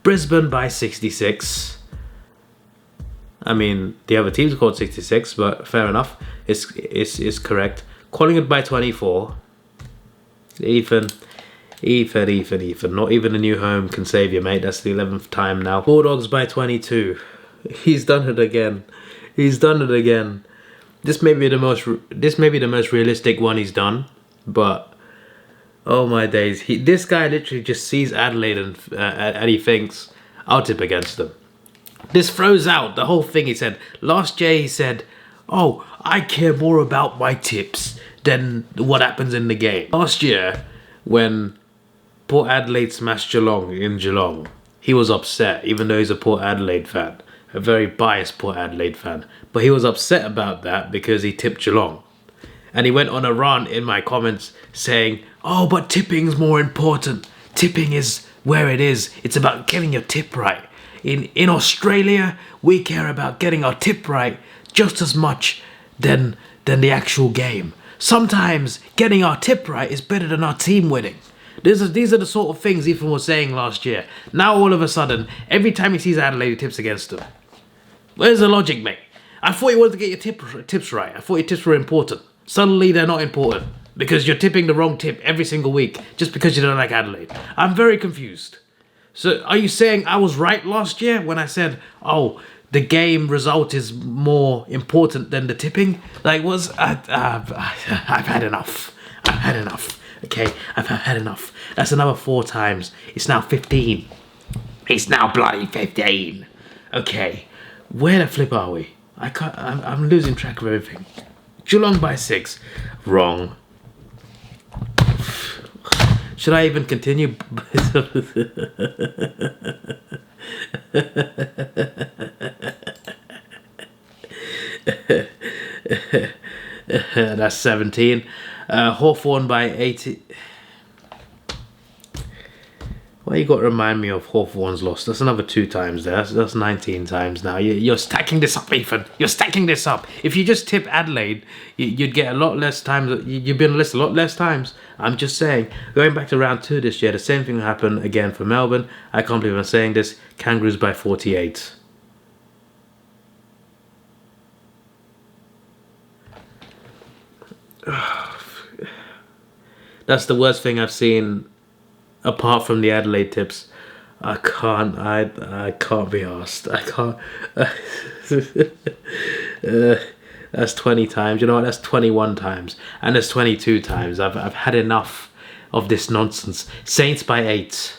Brisbane by 66. I mean, the other team scored 66, but fair enough. It's correct. Collingwood by 24. Ethan. Not even a new home can save you, mate. That's the 11th time now. Bulldogs by 22. He's done it again. This may be the most realistic one he's done, but oh my days, this guy literally just sees Adelaide and he thinks, I'll tip against them. This throws out the whole thing he said. Last year he said, oh, I care more about my tips than what happens in the game. Last year, when Port Adelaide smashed Geelong in Geelong, he was upset, even though he's a Port Adelaide fan. A very biased Port Adelaide fan. But he was upset about that because he tipped Geelong. And he went on a rant in my comments saying, oh, but tipping's more important. Tipping is where it is. It's about getting your tip right. In Australia, we care about getting our tip right just as much than the actual game. Sometimes getting our tip right is better than our team winning. These are the sort of things Ethan was saying last year. Now all of a sudden, every time he sees Adelaide, he tips against them. Where's the logic, mate? I thought you wanted to get your tips right. I thought your tips were important. Suddenly they're not important because you're tipping the wrong tip every single week just because you don't like Adelaide. I'm very confused. So are you saying I was right last year when I said, oh, the game result is more important than the tipping? Like, I've had enough. Okay, I've had enough. That's another 4 times. It's now 15. It's now bloody 15. Okay, where the flip are we? I'm losing track of everything. Geelong by 6. Wrong. Should I even continue? That's 17. Hawthorn by 80. Why you got to remind me of Hawthorn's loss? That's another 2 times there. That's 19 times now. You're stacking this up, Ethan. You're stacking this up. If you just tip Adelaide, you'd get a lot less times. You'd be on the list a lot less times. I'm just saying. Going back to round 2 this year, the same thing happened again for Melbourne. I can't believe I'm saying this. Kangaroos by 48. That's the worst thing I've seen apart from the Adelaide tips. I can't be arsed. I can't. That's 20 times. You know what? That's 21 times. And that's 22 times. I've had enough of this nonsense. Saints by 8.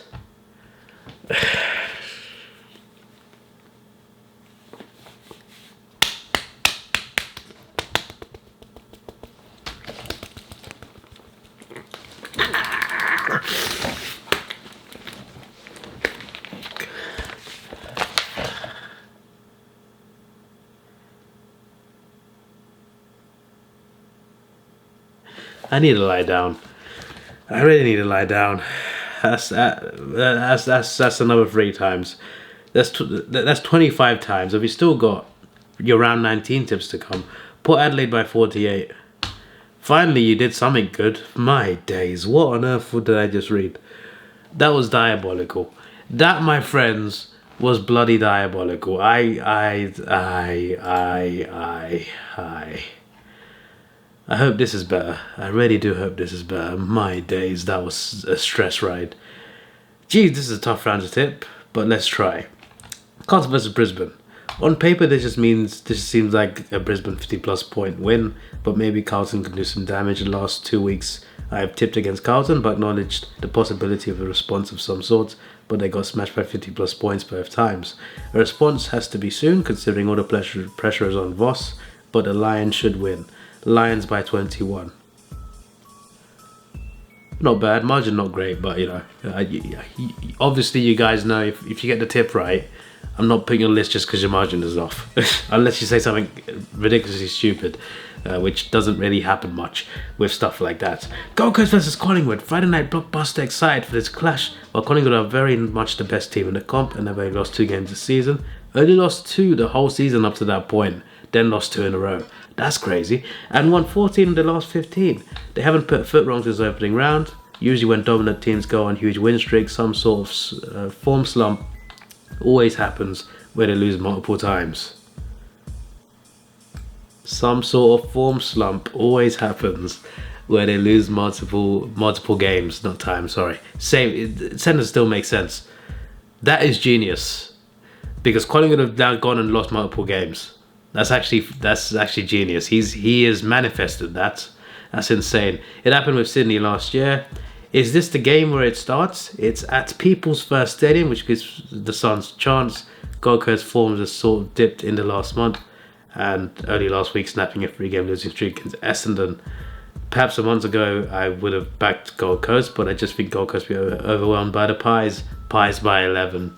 I need to lie down. I really need to lie down. That's another 3 times. That's 25 times. Have you still got your round 19 tips to come? Port Adelaide by 48. Finally, you did something good. My days, what on earth did I just read? That was diabolical. That, my friends, was bloody diabolical. I hope this is better. I really do hope this is better. My days, that was a stress ride. Geez, this is a tough round to tip, but let's try. Carlton versus Brisbane. On paper, this seems like a Brisbane 50+ point win, but maybe Carlton can do some damage. The last 2 weeks, I have tipped against Carlton, but acknowledged the possibility of a response of some sort, but they got smashed by 50+ points both times. A response has to be soon, considering all the pressure is on Voss, but the Lions should win. Lions by 21. Not bad, margin not great, but you know, obviously you guys know if you get the tip right, I'm not putting you on the list just because your margin is off. Unless you say something ridiculously stupid, which doesn't really happen much with stuff like that. Gold Coast versus Collingwood. Friday night blockbuster, excited for this clash. While Collingwood are very much the best team in the comp and they've only lost 2 games this season. Only lost 2 the whole season up to that point, then lost 2 in a row. That's crazy. And won 14 of the last 15. They haven't put a foot wrong since the opening round. Usually when dominant teams go on huge win streaks, some sort of form slump always happens where they lose multiple times. Some sort of form slump always happens where they lose multiple games, not times, sorry. Sentence still makes sense. That is genius. Because Collingwood have now gone and lost multiple games. That's actually genius. He has manifested that. That's insane. It happened with Sydney last year. Is this the game where it starts? It's at People's First Stadium, which gives the Suns a chance. Gold Coast forms has sort of dipped in the last month, and early last week snapping a 3-game losing streak against Essendon. Perhaps a month ago I would have backed Gold Coast, but I just think Gold Coast will be overwhelmed by the Pies. Pies by 11.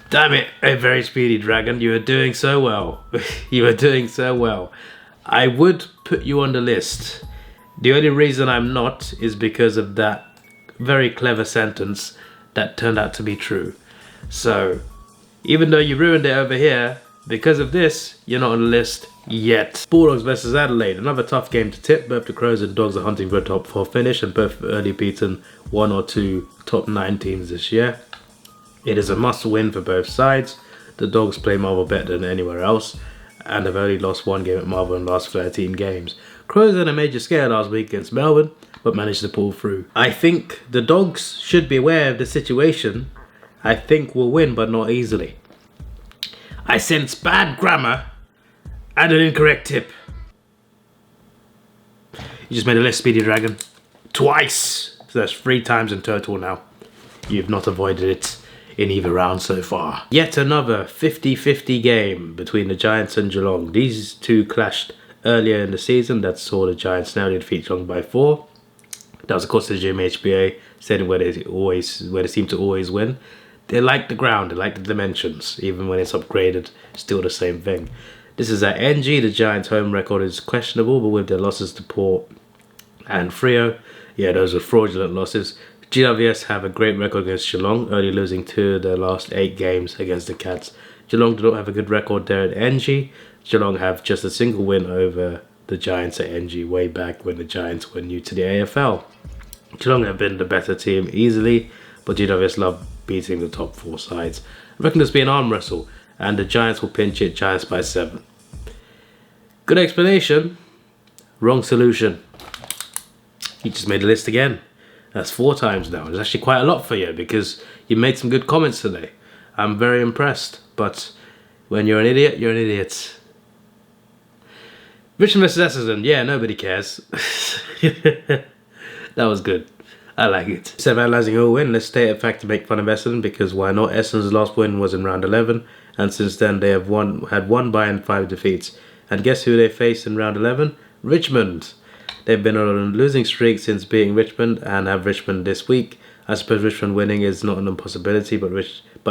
Damn it, a very speedy dragon. You are doing so well. You are doing so well. I would put you on the list. The only reason I'm not is because of that very clever sentence that turned out to be true. So, even though you ruined it over here, because of this, you're not on the list yet. Bulldogs versus Adelaide. Another tough game to tip. Both the Crows and Dogs are hunting for a top 4 finish, and both have early beaten 1 or 2 top 9 teams this year. It is a must win for both sides. The Dogs play Marvel better than anywhere else and have only lost 1 game at Marvel in the last 13 games. Crows had a major scare last week against Melbourne, but managed to pull through. I think the Dogs should be aware of the situation. I think we'll win, but not easily. I sense bad grammar and an incorrect tip. You just made a list, Speedy Dragon. Twice! So that's 3 times in total now. You've not avoided it in either round so far. Yet another 50-50 game between the Giants and Geelong. These two clashed earlier in the season. That saw the Giants narrowly defeat Geelong by 4. That was of course the GMHBA setting where they seem to always win. They like the ground, they like the dimensions. Even when it's upgraded, still the same thing. This is at NG. The Giants' home record is questionable, but with their losses to Port and Freo, yeah, those are fraudulent losses. GWS have a great record against Geelong, only losing 2 of their last 8 games against the Cats. Geelong do not have a good record there at NG. Geelong have just a single win over the Giants at NG way back when the Giants were new to the AFL. Geelong have been the better team easily, but GWS love beating the top 4 sides. I reckon this will be an arm wrestle, and the Giants will pinch it, Giants by 7. Good explanation, wrong solution. You just made a list again. That's 4 times now. It's actually quite a lot for you because you made some good comments today. I'm very impressed, but when you're an idiot, you're an idiot. Richmond vs Essendon, yeah, nobody cares. That was good. I like it. Instead of analysing who will win, let's state a fact to make fun of Essendon, because why not? Essendon's last win was in round 11, and since then they have had 1 bye and 5 defeats. And guess who they faced in round 11? Richmond. They've been on a losing streak since beating Richmond and have Richmond this week. I suppose Richmond winning is not an impossibility, but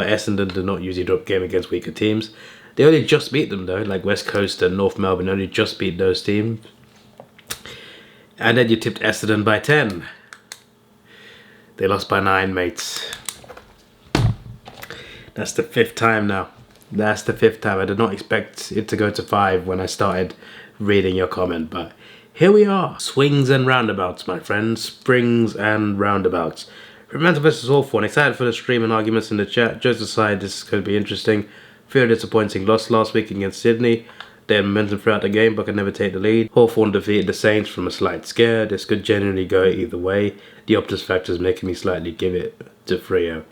Essendon do not usually drop game against weaker teams. They only just beat them though, like West Coast and North Melbourne only just beat those teams. And then you tipped Essendon by 10. They lost by 9, mates. That's the 5th time now. That's the 5th time. I did not expect it to go to 5 when I started reading your comment, but here we are. Swings and roundabouts, my friends. Springs and roundabouts. Fremantle vs Hawthorn. Excited for the stream and arguments in the chat. Just aside, this is going to be interesting. Fear disappointing loss last week against Sydney. They had momentum throughout the game but could never take the lead. Hawthorn defeated the Saints from a slight scare. This could genuinely go either way. The Optus factor is making me slightly give it to Freo.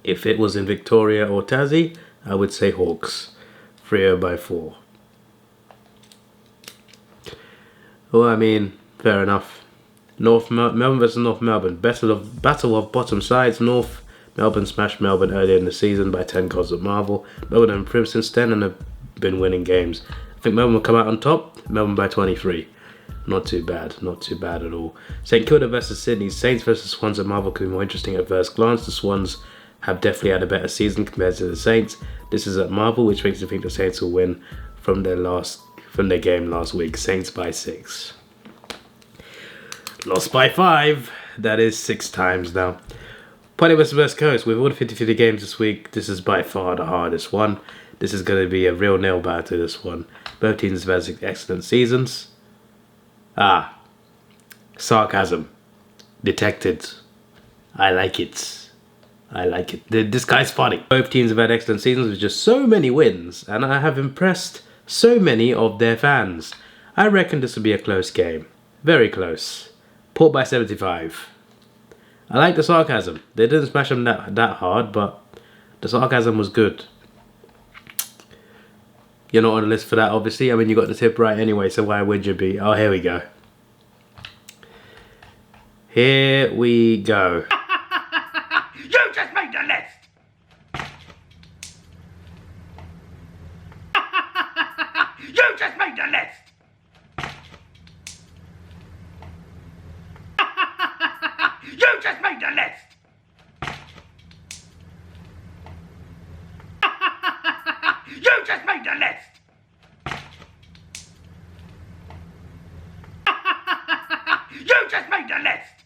If it was in Victoria or Tassie, I would say Hawks. Freo by 4. Well, I mean, fair enough. Melbourne vs North Melbourne. Battle of bottom sides. North Melbourne smashed Melbourne earlier in the season by 10 goals at Marvel. Melbourne have improved since then and have been winning games. I think Melbourne will come out on top. Melbourne by 23. Not too bad. Not too bad at all. St Kilda vs Sydney. Saints vs Swans at Marvel could be more interesting at first glance. The Swans have definitely had a better season compared to the Saints. This is at Marvel, which makes me think the Saints will win from their game last week. Saints by 6. Lost by 5. That is 6 times now. Putney vs West Coast. With all the 50-50 games this week, this is by far the hardest one. This is going to be a real nail biter, this one. Both teams have had excellent seasons. Sarcasm. Detected. I like it. I like it. This guy's funny. Both teams have had excellent seasons with just so many wins, and I have impressed so many of their fans. I reckon this will be a close game. Very close. Port by 75. I like the sarcasm. They didn't smash them that hard, but the sarcasm was good. You're not on the list for that, obviously. I mean, you got the tip right anyway, so why would you be? Oh, here we go. Here we go. You just made the list! You just made the list! You just made the list! You just made the list! You just made the list!